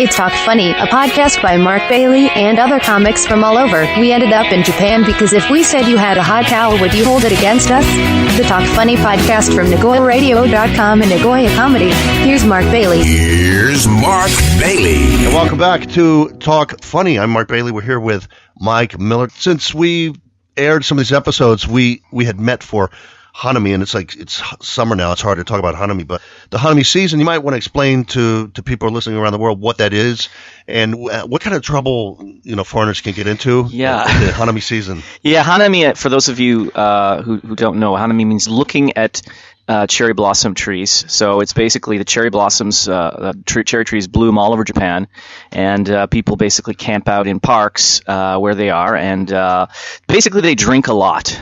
It's Talk Funny, a podcast by Mark Bailey and other comics from all over. We ended up in Japan because if we said you had a hot towel, would you hold it against us? The Talk Funny podcast from nagoyaradio.com and Nagoya Comedy. Here's Mark Bailey. Here's Mark Bailey. And welcome back to Talk Funny. I'm Mark Bailey. We're here with Mike Miller. Since we aired some of these episodes, we had met for Hanami, and it's summer now. It's hard to talk about Hanami, but the Hanami season, you might want to explain to people listening around the world what that is and what kind of trouble foreigners can get into in the Hanami season. Yeah, Hanami, for those of you who don't know, Hanami means looking at cherry blossom trees. So it's basically the cherry blossoms, cherry trees bloom all over Japan, and people basically camp out in parks where they are, and basically they drink a lot.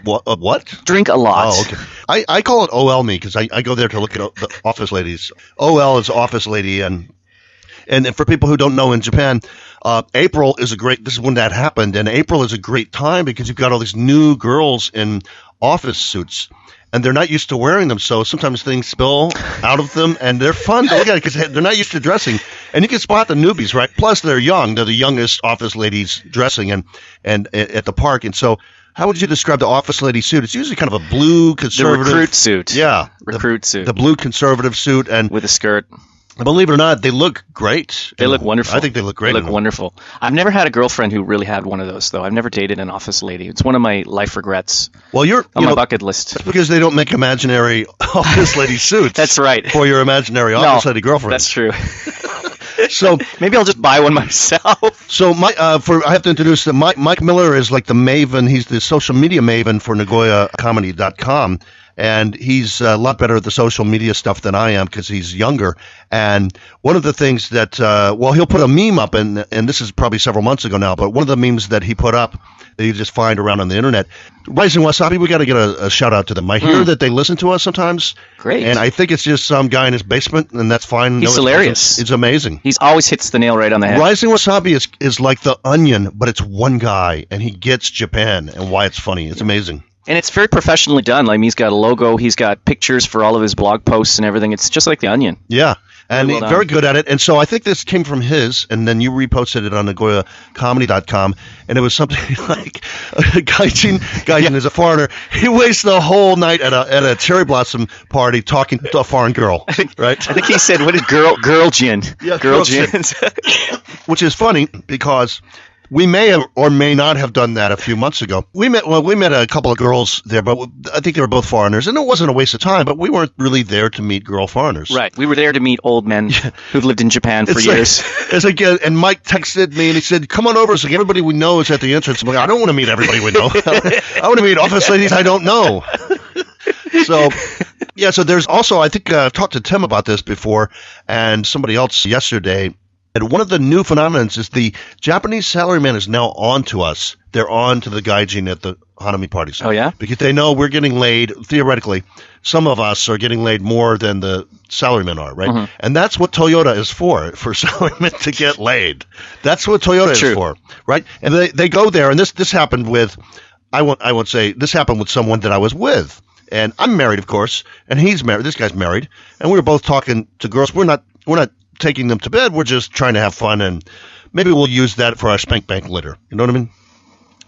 What? Drink a lot. Oh, okay. I call it OL me because I go there to look at the office ladies. OL is office lady, and for people who don't know, in Japan, April is this is when that happened, and April is a great time because you've got all these new girls in office suits, and they're not used to wearing them, so sometimes things spill out of them, and they're fun to look at because they're not used to dressing, and you can spot the newbies, right? Plus, they're young; they're the youngest office ladies dressing, and at the park, and so. How would you describe the office lady suit? It's usually kind of a blue conservative... The recruit suit. Yeah. Recruit suit. The blue conservative suit. And with a skirt. Believe it or not, they look great. They look wonderful. I think they look great. They look wonderful. I've never had a girlfriend who really had one of those, though. I've never dated an office lady. It's one of my life regrets. Well, you're on my bucket list. That's because they don't make imaginary office lady suits. That's right. For your imaginary office lady girlfriend. That's true. So maybe I'll just buy one myself. So I have to introduce them. Mike Miller is like the maven. He's the social media maven for nagoyacomedy.com, and he's a lot better at the social media stuff than I am because he's younger. And one of the things that he'll put a meme up, and this is probably several months ago now, but one of the memes that he put up that you just find around on the internet. Rising Wasabi, we got to get a shout out to them. I hear that they listen to us sometimes. Great. And I think it's just some guy in his basement, and that's fine. He's hilarious. It's amazing. He's always hits the nail right on the head. Rising Wasabi is like the Onion, but it's one guy, and he gets Japan and why it's funny. It's amazing. And it's very professionally done. Like, he's got a logo, he's got pictures for all of his blog posts and everything. It's just like the Onion. Yeah. And he's very good at it. And so I think this came from his, and then you reposted it on nagoyacomedy.com, and it was something like Gaijin is a foreigner. He wastes the whole night at a cherry blossom party talking to a foreign girl, right? I think he said, what is girl gin? Yeah, girl gin. Which is funny because we may or may not have done that a few months ago. We met a couple of girls there, but I think they were both foreigners, and it wasn't a waste of time, but we weren't really there to meet girl foreigners. Right. We were there to meet old men who've lived in Japan for years. And Mike texted me, and he said, come on over. So everybody we know is at the entrance. I'm like, I don't want to meet everybody we know. I want to meet office ladies I don't know. So there's also, I think I've talked to Tim about this before, and somebody else yesterday. And one of the new phenomena is the Japanese salaryman is now on to us. They're on to the gaijin at the Hanami parties. Oh, yeah? Because they know we're getting laid. Theoretically, some of us are getting laid more than the salarymen are, right? Mm-hmm. And that's what Toyota is for salarymen to get laid. That's what Toyota is for, right? And they go there, and this happened with, I won't say, this happened with someone that I was with. And I'm married, of course, and he's married. This guy's married. And we were both talking to girls. We're not taking them to bed. We're just trying to have fun, and maybe we'll use that for our spank bank later. You know what I mean?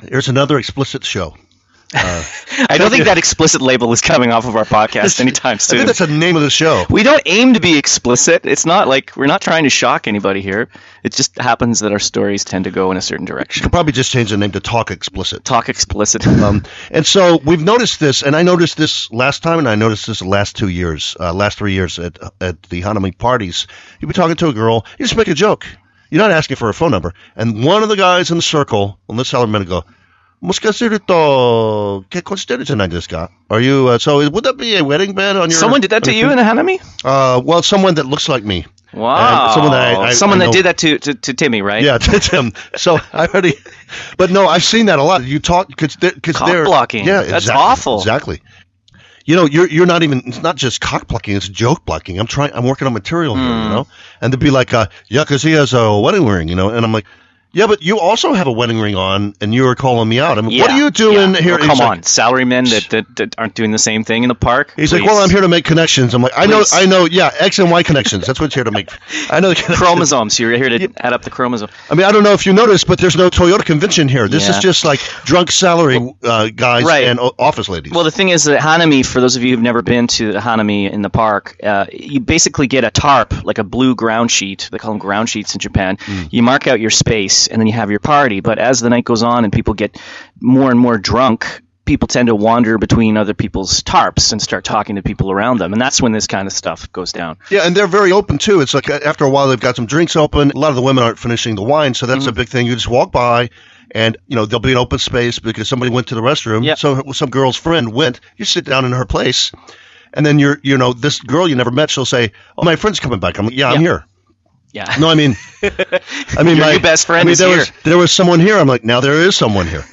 Here's another explicit show. I don't think that explicit label is coming off of our podcast anytime soon. I think that's the name of the show. We don't aim to be explicit. It's not like we're not trying to shock anybody here. It just happens that our stories tend to go in a certain direction. You could probably just change the name to Talk Explicit. Talk Explicit. And so we've noticed this, and I noticed this last time, and I noticed this the last 3 years at the Hanami parties. You'll be talking to a girl, you just make a joke. You're not asking for her phone number. And one of the guys in the circle, on this element, go, Moshikasuru to kekkon shiteru janai desu ka? Are you, so would that be a wedding band on your... Someone did that to you in a Hanami? Well, someone that looks like me. Wow. Someone that did that to Timmy, right? Yeah, to Tim. So I already... But no, I've seen that a lot. You talk... Cause cock blocking. Yeah, that's exactly, awful. Exactly. You're not even... It's not just cock blocking, it's joke blocking. I'm working on material here, And they'd be like, yeah, because he has a wedding ring, And I'm like, Yeah, but you also have a wedding ring on, and you were calling me out. I mean, Yeah, what are you doing yeah. here? Oh, come on, salarymen that aren't doing the same thing in the park. He's Please. like, well, I'm here to make connections. I'm like, I know, yeah, X and Y connections. That's what you're here to make. I know the chromosomes. You're here to add up the chromosomes. I mean, I don't know if you noticed, but there's no Toyota convention here. This is Yeah. just like drunk salary guys Right. and office ladies. Well, the thing is that Hanami, for those of you who've never been to the Hanami in the park, you basically get a tarp, like a blue ground sheet. They call them ground sheets in Japan. You mark out your space, and then you have your party. But as the night goes on and people get more and more drunk, people tend to wander between other people's tarps and start talking to people around them. And that's when this kind of stuff goes down. Yeah, and they're very open, too. It's like after a while, they've got some drinks open. A lot of the women aren't finishing the wine, so that's a big thing. You just walk by, and there'll be an open space because somebody went to the restroom. Yep. So some girl's friend went. You sit down in her place, and then this girl you never met, she'll say, "Oh, my friend's coming back." I'm like, "Yeah, I'm here." Yeah. No, I mean, Your my new best friend is here. There was someone here. I'm like, now there is someone here.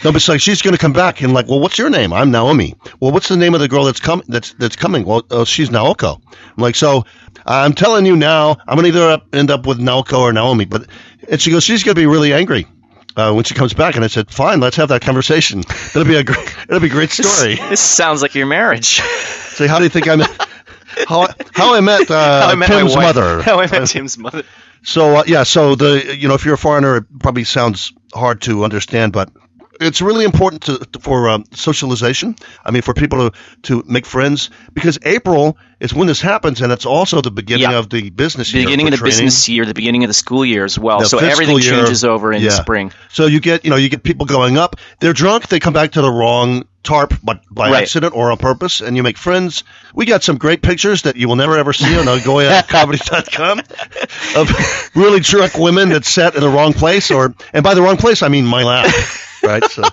No, but it's like she's going to come back and like, well, what's your name? I'm Naomi. Well, what's the name of the girl that's coming? Well, she's Naoko. I'm like, so I'm telling you now, I'm going to either end up with Naoko or Naomi. And she goes, she's going to be really angry when she comes back. And I said, fine, let's have that conversation. It'll be a great story. This sounds like your marriage. Say, how do you think I met? How I met Tim's mother. How I met Tim's mother. So so if you're a foreigner, it probably sounds hard to understand, but it's really important for socialization. I mean, for people to make friends, because April is when this happens, and it's also the beginning of the business year. Beginning of the training. business year, the beginning of the school year as well. The So fiscal everything year, changes over in the spring. So you get people going up. They're drunk. They come back to the wrong tarp, but by accident or on purpose, and you make friends. We got some great pictures that you will never ever see on nagoyacomedy-com of really drunk women that sat in the wrong place, and by the wrong place I mean my lap, right? So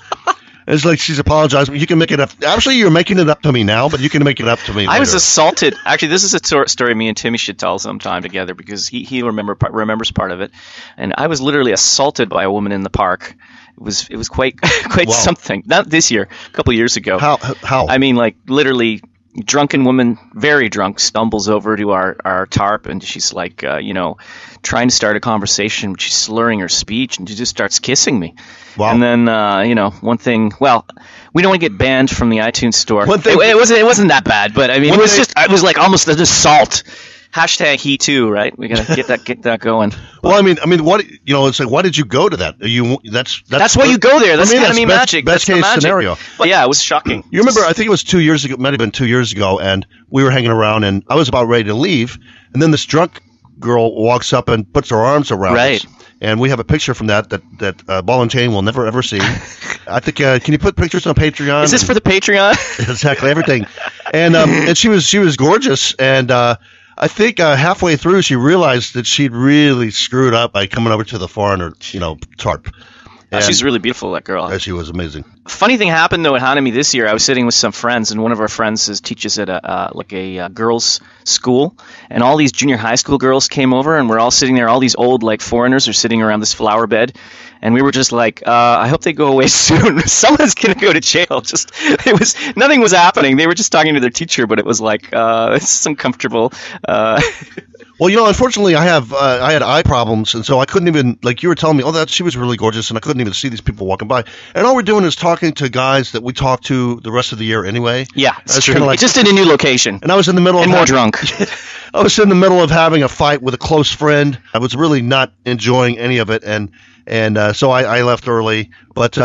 it's like she's apologizing. You can make it up. Actually, you're making it up to me now, but you can make it up to me later. I was assaulted. Actually, this is a story me and Timmy should tell sometime together because he remembers part of it. And I was literally assaulted by a woman in the park. It was quite something. Not this year, a couple of years ago. How? I mean, like literally, drunken woman, very drunk, stumbles over to our tarp, and she's like, trying to start a conversation. She's slurring her speech, and she just starts kissing me. Wow. And then, one thing. Well, we don't want to get banned from the iTunes store. One thing, it wasn't that bad, but I mean, it was like almost an assault. Hashtag he too, right? We gotta get that going. Well, I mean, what it's like. Why did you go to that? That's why you go there. That's that's magic. Best that's case scenario. But yeah, it was shocking. You remember? I think it was 2 years ago. Might have been 2 years ago, and we were hanging around, and I was about ready to leave, and then this drunk girl walks up and puts her arms around us. And we have a picture from that Ball and Chain will never ever see. I think can you put pictures on Patreon? Is this for the Patreon? Exactly, everything. And and she was gorgeous, and I think halfway through she realized that she'd really screwed up by coming over to the foreigner tarp. She's really beautiful, that girl. She was amazing. Funny thing happened though at Hanami this year. I was sitting with some friends, and one of our friends teaches at a girls' school, and all these junior high school girls came over, and we're all sitting there. All these old foreigners are sitting around this flower bed, and we were just like, I hope they go away soon. Someone's gonna go to jail. Nothing was happening. They were just talking to their teacher, but it was like it's uncomfortable. Well, unfortunately, I had eye problems, and so I couldn't even, like you were telling me, she was really gorgeous, and I couldn't even see these people walking by. And all we're doing is talking to guys that we talk to the rest of the year anyway. Yeah, it's true. Like, just in a new location. And I was in the middle of more drunk. I was in the middle of having a fight with a close friend. I was really not enjoying any of it, and so I left early. But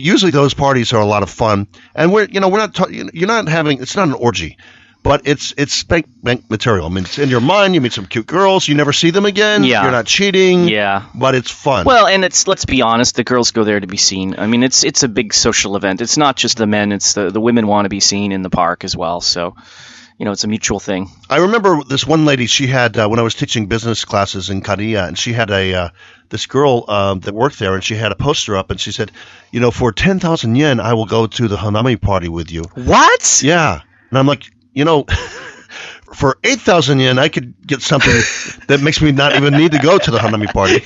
usually those parties are a lot of fun, and you're not having. It's not an orgy. But it's spank bank material. I mean, it's in your mind. You meet some cute girls. You never see them again. Yeah. You're not cheating. Yeah. But it's fun. Well, and let's be honest, the girls go there to be seen. I mean, it's a big social event. It's not just the men. It's the women want to be seen in the park as well. So, it's a mutual thing. I remember this one lady. She had when I was teaching business classes in Korea, and she had this girl that worked there, and she had a poster up, and she said, for 10,000 yen, I will go to the Hanami party with you. What? Yeah. And I'm like, for 8,000 yen, I could get something that makes me not even need to go to the Hanami party.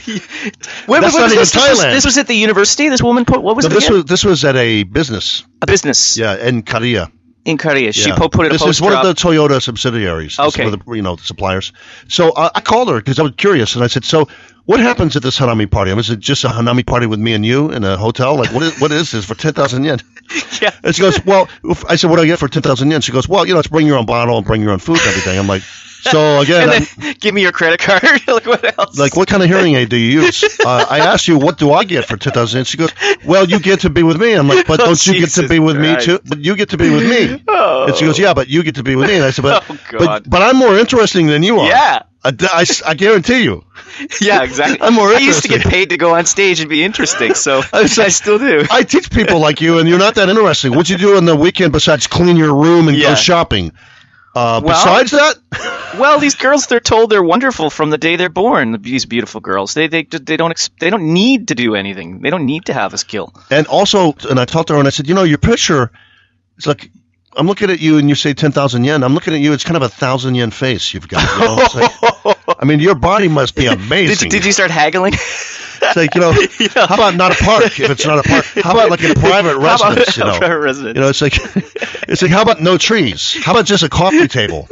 That's not even Thailand. This was at the university? This woman put, what was it? This was at a business. A business? Yeah, in Korea. In Korea, she Yeah. put it a This poster is one up. of the Toyota subsidiaries. This is Okay. one of the, the suppliers. So I called her because I was curious, and I said, "So what happens at this Hanami party? I mean, is it just a Hanami party with me and you in a hotel? Like, what is this for 10,000 yen?" Yeah. And she goes, "Well," I said, "What do I get for 10,000 yen?" She goes, "Well, it's bring your own bottle and bring your own food and everything." I'm like, so again, And then give me your credit card. Like, what else? like, what kind of hearing aid do you use? I asked you, what do I get for 10,000 yen? She goes, "Well, you get to be with me." I'm like, "But don't you get to Jesus be with Christ. me too? But you get to be with me." Oh. And she goes, "Yeah, but you get to be with me." And I said, "But Oh, God. but I'm more interesting than you are." Yeah. I guarantee you. Yeah, exactly. I'm more I used to get interesting. paid to go on stage and be interesting, so I I was like- still do. I teach people like you, and you're not that interesting. What you do on the weekend besides clean your room and go Yeah. shopping? Besides that, Well, these girls, they're told they're wonderful from the day they're born. These beautiful girls, they don't need to do anything. They don't need to have a skill. and also, and I talked to her and I said, your picture, it's like, I'm looking at you and you say 10,000 yen. I'm looking at you, it's kind of 1,000 yen face you've got. It's like, I mean, your body must be amazing. Did you start haggling? It's like, how about not a park if it's not a park? How about like in a private residence, Private residence. It's like, how about no trees? How about just a coffee table?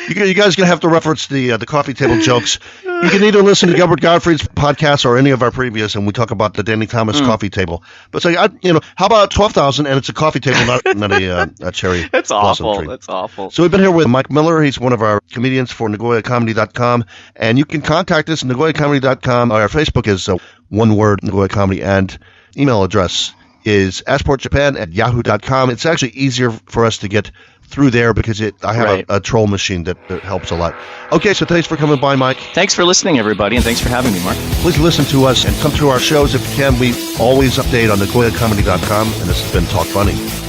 You guys are going to have to reference the coffee table jokes. You can either listen to Gilbert Gottfried's podcast or any of our previous, and we talk about the Danny Thomas coffee table. But it's like, how about 12,000 and it's a coffee table, not a cherry That's blossom awful. tree. That's awful. So we've been here with Mike Miller. He's one of our comedians for nagoyacomedy.com. And you can contact us at nagoyacomedy.com. Our Facebook is one word, Nagoya Comedy, and email address is assportjapan@yahoo.com. It's actually easier for us to get through there because I have Right. a troll machine that helps a lot. Okay, so thanks for coming by, Mike. Thanks for listening, everybody, and thanks for having me, Mark. Please listen to us and come to our shows if you can. We always update on nagoyacomedy.com, and this has been Talk Funny.